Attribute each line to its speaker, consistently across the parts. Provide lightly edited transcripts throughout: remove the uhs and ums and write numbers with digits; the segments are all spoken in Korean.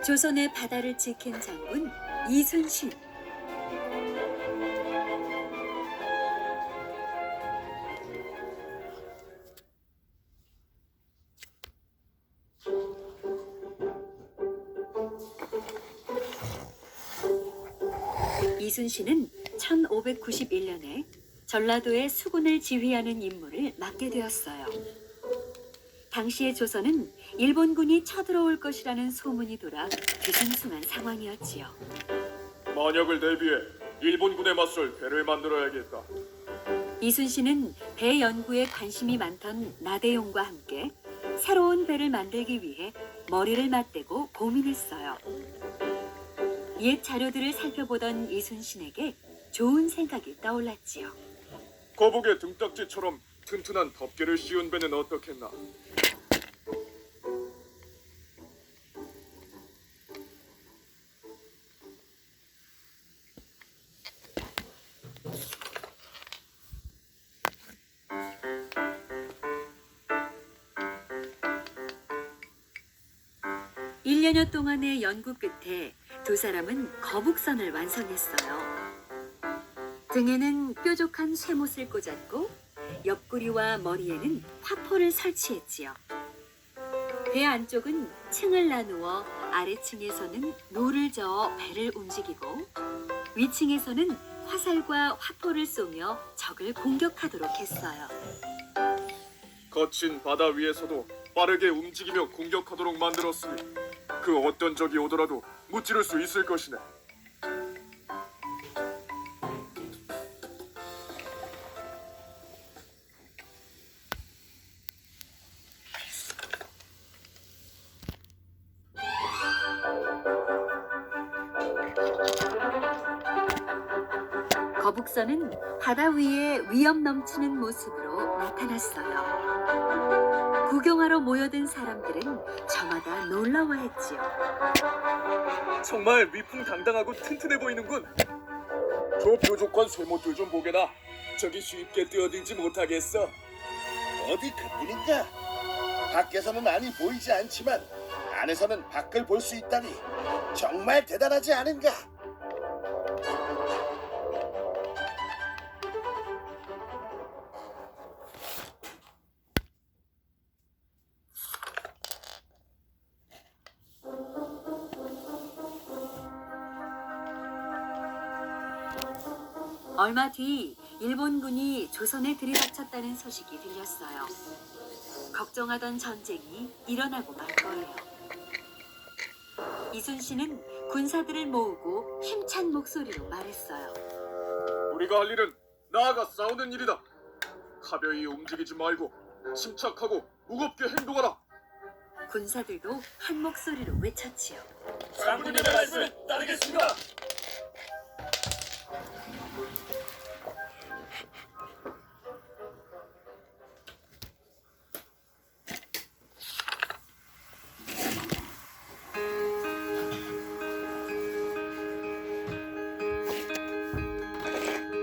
Speaker 1: 조선의 바다를 지킨 장군 이순신. 이순신은 1591년에 전라도의 수군을 지휘하는 임무를 맡게 되었어요. 당시의 조선은 일본군이 쳐들어올 것이라는 소문이 돌아 뒤숭숭한 상황이었지요.
Speaker 2: 만약을 대비해 일본군에 맞설 배를 만들어야겠다.
Speaker 1: 이순신은 배 연구에 관심이 많던 나대용과 함께 새로운 배를 만들기 위해 머리를 맞대고 고민했어요. 옛 자료들을 살펴보던 이순신에게 좋은 생각이 떠올랐지요.
Speaker 2: 거북의 등딱지처럼 튼튼한 덮개를 씌운 배는 어떻겠나?
Speaker 1: 일 년여 동안의 연구 끝에 두 사람은 거북선을 완성했어요. 등에는 뾰족한 쇠못을 꽂았고 옆구리와 머리에는 화포를 설치했지요. 배 안쪽은 층을 나누어 아래층에서는 노를 저어 배를 움직이고 위층에서는 화살과 화포를 쏘며 적을 공격하도록 했어요.
Speaker 2: 거친 바다 위에서도 빠르게 움직이며 공격하도록 만들었으니 그 어떤 적이 오더라도 무찌를 수 있을 것이네.
Speaker 1: 거북선은 바다 위에 위험 넘치는 모습으로 나타났어요. 구경하러 모여든 사람들은 저마다 놀라워했지요.
Speaker 2: 정말 위풍당당하고 튼튼해 보이는군. 저 뾰족한 쇠못들 좀 보게나. 저기 쉽게 뛰어들지 못하겠어.
Speaker 3: 어디 그뿐인가? 밖에서는 많이 보이지 않지만 안에서는 밖을 볼 수 있다니 정말 대단하지 않은가?
Speaker 1: 얼마 뒤 일본군이 조선에 들이닥쳤다는 소식이 들렸어요. 걱정하던 전쟁이 일어나고 말 거예요. 이순신은 군사들을 모으고 힘찬 목소리로 말했어요.
Speaker 2: 우리가 할 일은 나아가 싸우는 일이다. 가벼이 움직이지 말고 침착하고 무겁게 행동하라.
Speaker 1: 군사들도 한 목소리로 외쳤지요.
Speaker 2: 장군님의 말씀에 따르겠습니다.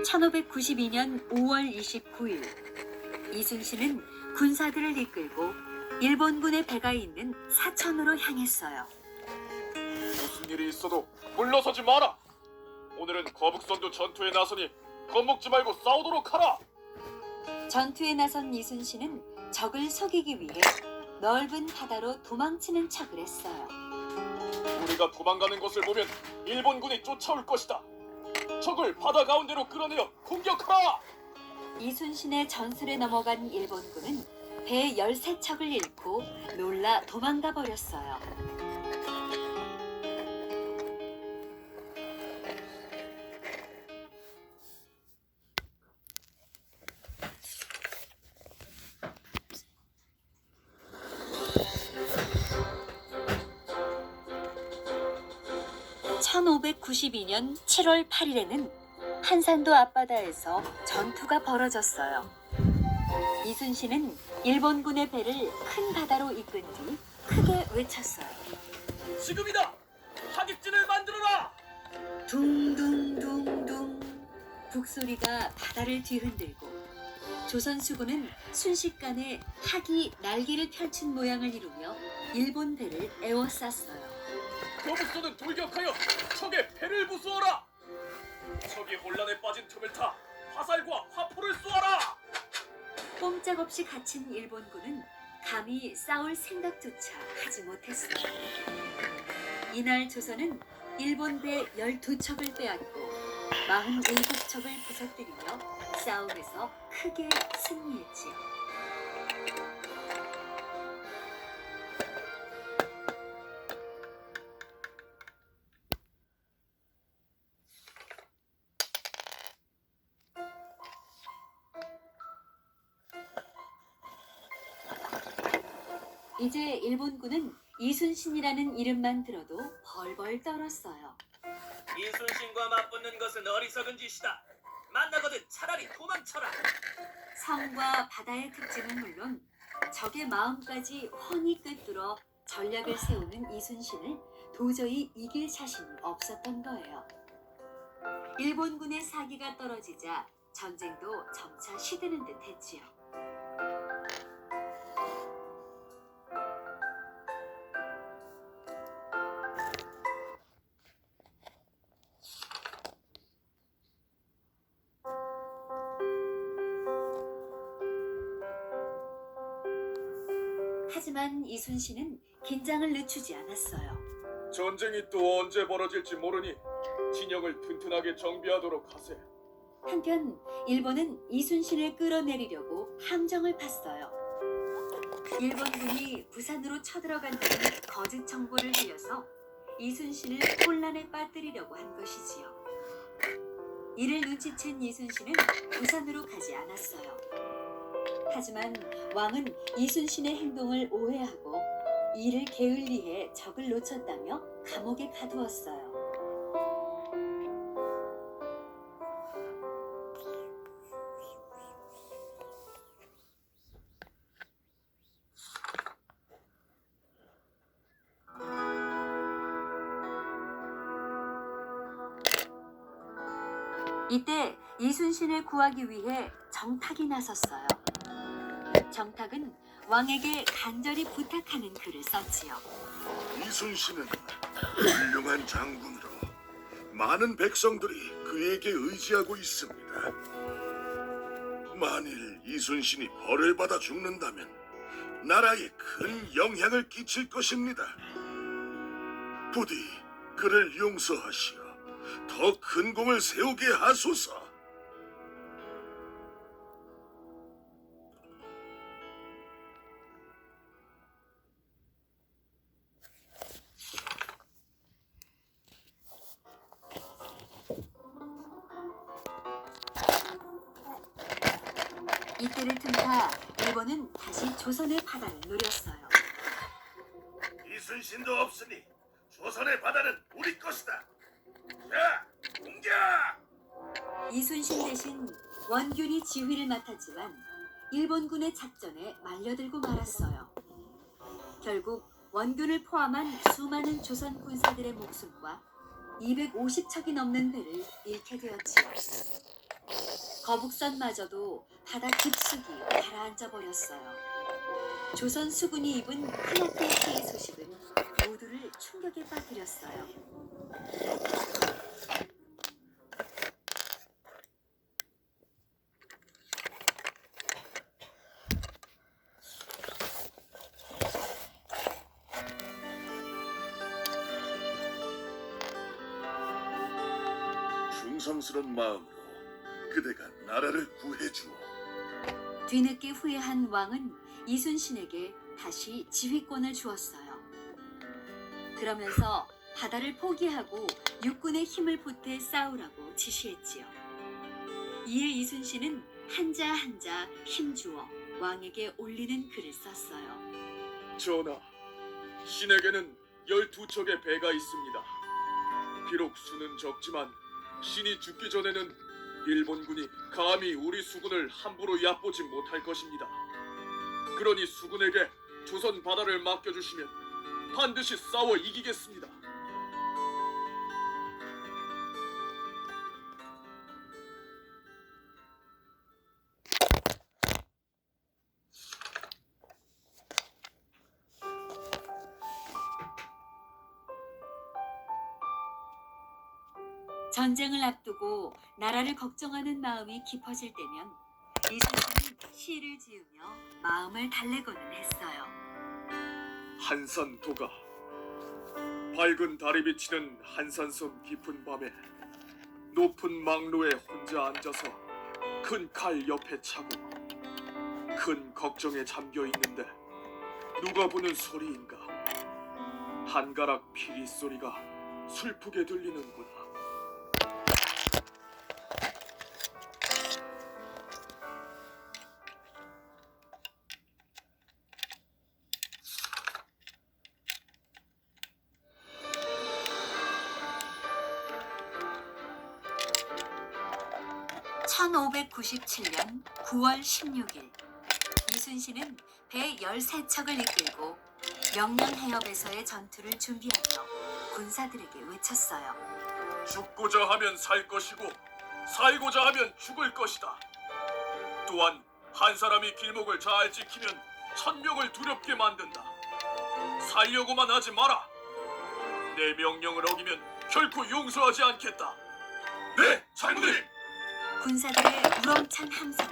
Speaker 1: (1592년 5월 29일) 이순신은 군사들을 이끌고 일본군의 배가 있는 사천으로 향했어요.
Speaker 2: 무슨 일이 있어도 물러서지 마라. 오늘은 거북선도 전투에 나서니 겁먹지 말고 싸우도록 하라.
Speaker 1: 전투에 나선 이순신은 적을 속이기 위해 넓은 바다로 도망치는 척을 했어요.
Speaker 2: 우리가 도망가는 것을 보면 일본군이 쫓아올 것이다. 적을 바다 가운데로 끌어내어 공격하라.
Speaker 1: 이순신의 전술에 넘어간 일본군은 배 13척을 잃고 놀라 도망가 버렸어요. (1592년 7월 8일에는) 한산도 앞바다에서 전투가 벌어졌어요. 이순신은 일본군의 배를 큰 바다로 이끈 뒤 크게 외쳤어요.
Speaker 2: 지금이다. 하객진을 만들어라.
Speaker 1: 둥둥둥둥 북소리가 바다를 뒤흔들고 조선 수군은 순식간에 학이 날개를 펼친 모양을 이루며 일본 배를 에워쌌어요.
Speaker 2: 거북선은 돌격하여 적의 배를 부수어라. 적이 혼란에 빠진 틈을 타 화살과 화포를 쏘아라.
Speaker 1: 꼼짝없이 갇힌 일본군은 감히 싸울 생각조차 하지 못했어요. 이날 조선은 일본 배 12척을 빼앗고 47척을 부서뜨리며 싸움에서 크게 승리했지요. 이제 일본군은 이순신이라는 이름만 들어도 벌벌 떨었어요.
Speaker 4: 이순신과 맞붙는 것은 어리석은 짓이다. 만나거든 차라리 도망쳐라.
Speaker 1: 성과 바다의 특징은 물론 적의 마음까지 훤히 꿰뚫어 전략을 세우는 이순신을 도저히 이길 자신이 없었던 거예요. 일본군의 사기가 떨어지자 전쟁도 점차 시드는 듯 했지요. 하지만 이순신은 긴장을 늦추지 않았어요.
Speaker 2: 전쟁이 또 언제 벌어질지 모르니 진영을 튼튼하게 정비하도록 하세.
Speaker 1: 한편 일본은 이순신을 끌어내리려고 함정을 팠어요. 일본군이 부산으로 쳐들어간다는 거짓 정보를 흘려서 이순신을 혼란에 빠뜨리려고 한 것이지요. 이를 눈치챈 이순신은 부산으로 가지 않았어요. 하지만 왕은 이순신의 행동을 오해하고 이를 게을리해 적을 놓쳤다며 감옥에 가두었어요. 이때 이순신을 구하기 위해 정탁이 나섰어요. 정탁은 왕에게 간절히 부탁하는 글을 썼지요.
Speaker 3: 이순신은 훌륭한 장군으로 많은 백성들이 그에게 의지하고 있습니다. 만일 이순신이 벌을 받아 죽는다면 나라에 큰 영향을 끼칠 것입니다. 부디 그를 용서하시어 더 큰 공을 세우게 하소서.
Speaker 1: 이때를 틈타 일본은 다시 조선의 바다를 노렸어요.
Speaker 3: 이순신도 없으니 조선의 바다는 우리 것이다. 자, 공격!
Speaker 1: 이순신 대신 원균이 지휘를 맡았지만 일본군의 작전에 말려들고 말았어요. 결국 원균을 포함한 수많은 조선 군사들의 목숨과 250척이 넘는 배를 잃게 되었지요. 거북선마저도 바다 깊숙이 가라앉아 버렸어요. 조선 수군이 입은 크나큰 피해 소식은 모두를 충격에 빠뜨렸어요.
Speaker 3: 충성스런 마음으로 그대가 나라를 구해주오.
Speaker 1: 뒤늦게 후회한 왕은 이순신에게 다시 지휘권을 주었어요. 그러면서 바다를 포기하고 육군의 힘을 보태 싸우라고 지시했지요. 이에 이순신은 한자 한자 힘주어 왕에게 올리는 글을 썼어요.
Speaker 2: 전하, 신에게는 12척의 배가 있습니다. 비록 수는 적지만 신이 죽기 전에는 일본군이 감히 우리 수군을 함부로 얕보지 못할 것입니다. 그러니 수군에게 조선 바다를 맡겨주시면 반드시 싸워 이기겠습니다.
Speaker 1: 전쟁을 앞두고 나라를 걱정하는 마음이 깊어질 때면 이순신은 시를 지으며 마음을 달래고는 했어요.
Speaker 2: 한산도가 밝은 달이 비치는 한산섬 깊은 밤에 높은 망로에 혼자 앉아서 큰 칼 옆에 차고 큰 걱정에 잠겨 있는데 누가 부는 소리인가? 한가락 피리 소리가 슬프게 들리는구나.
Speaker 1: (1597년 9월 16일) 이순신은 배 13척을 이끌고 명량해협에서의 전투를 준비하며 군사들에게 외쳤어요.
Speaker 2: 죽고자 하면 살 것이고 살고자 하면 죽을 것이다. 또한 한 사람이 길목을 잘 지키면 1000명을 두렵게 만든다. 살려고만 하지 마라. 내 명령을 어기면 결코 용서하지 않겠다. 네, 장군님!
Speaker 1: 군사들의 우렁찬 함성이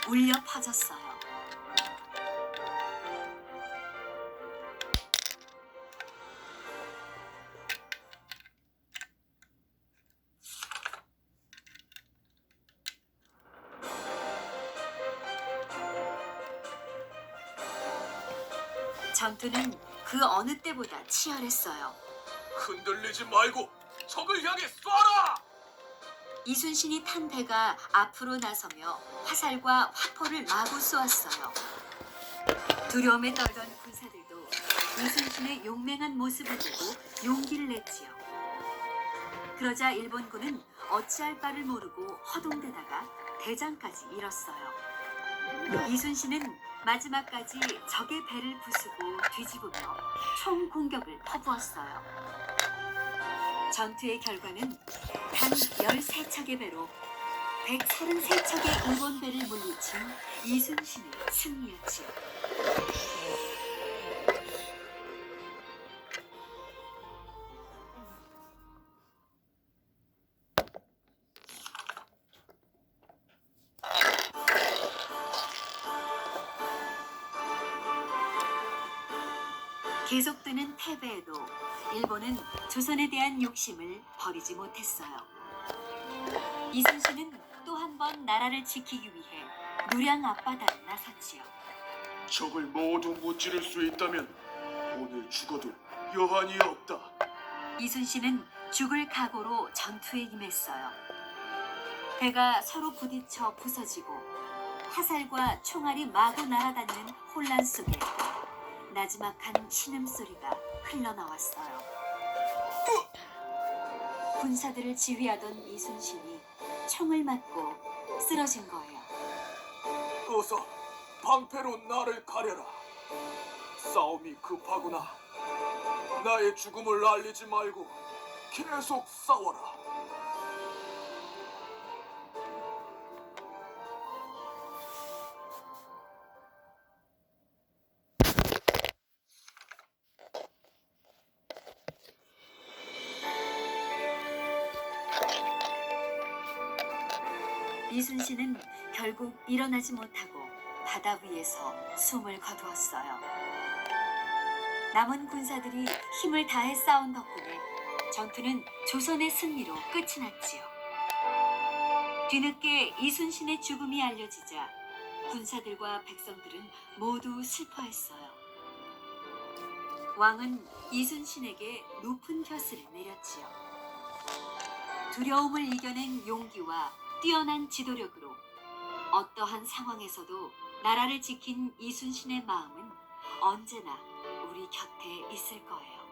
Speaker 1: 울려 퍼졌어요. 전투는 그 어느 때보다 치열했어요.
Speaker 2: 흔들리지 말고 적을 향해 쏴라!
Speaker 1: 이순신이 탄 배가 앞으로 나서며 화살과 화포를 마구 쏘았어요. 두려움에 떨던 군사들도 이순신의 용맹한 모습을 보고 용기를 냈지요. 그러자 일본군은 어찌할 바를 모르고 허둥대다가 대장까지 잃었어요. 이순신은 마지막까지 적의 배를 부수고 뒤집으며 총 공격을 퍼부었어요. 전투의 결과는 단 13척의 배로 133척의 일본 배를 물리친 이순신의 승리였지요. 계속되는 패배에도 일본은 조선에 대한 욕심을 버리지 못했어요. 이순신은 또 한 번 나라를 지키기 위해 누량 앞바다에 나섰지요.
Speaker 2: 적을 모두 무찌를 수 있다면 오늘 죽어도 여한이 없다.
Speaker 1: 이순신은 죽을 각오로 전투에 임했어요. 배가 서로 부딪혀 부서지고 화살과 총알이 마구 날아다니는 혼란 속에 나지막한 신음소리가 흘러나왔어요. 군사들을 지휘하던 이순신이 총을 맞고 쓰러진 거예요.
Speaker 2: 어서 방패로 나를 가려라. 싸움이 급하구나. 나의 죽음을 알리지 말고 계속 싸워라.
Speaker 1: 이순신은 결국 일어나지 못하고 바다 위에서 숨을 거두었어요. 남은 군사들이 힘을 다해 싸운 덕분에 전투는 조선의 승리로 끝이 났지요. 뒤늦게 이순신의 죽음이 알려지자 군사들과 백성들은 모두 슬퍼했어요. 왕은 이순신에게 높은 벼슬을 내렸지요. 두려움을 이겨낸 용기와 뛰어난 지도력으로 어떠한 상황에서도 나라를 지킨 이순신의 마음은 언제나 우리 곁에 있을 거예요.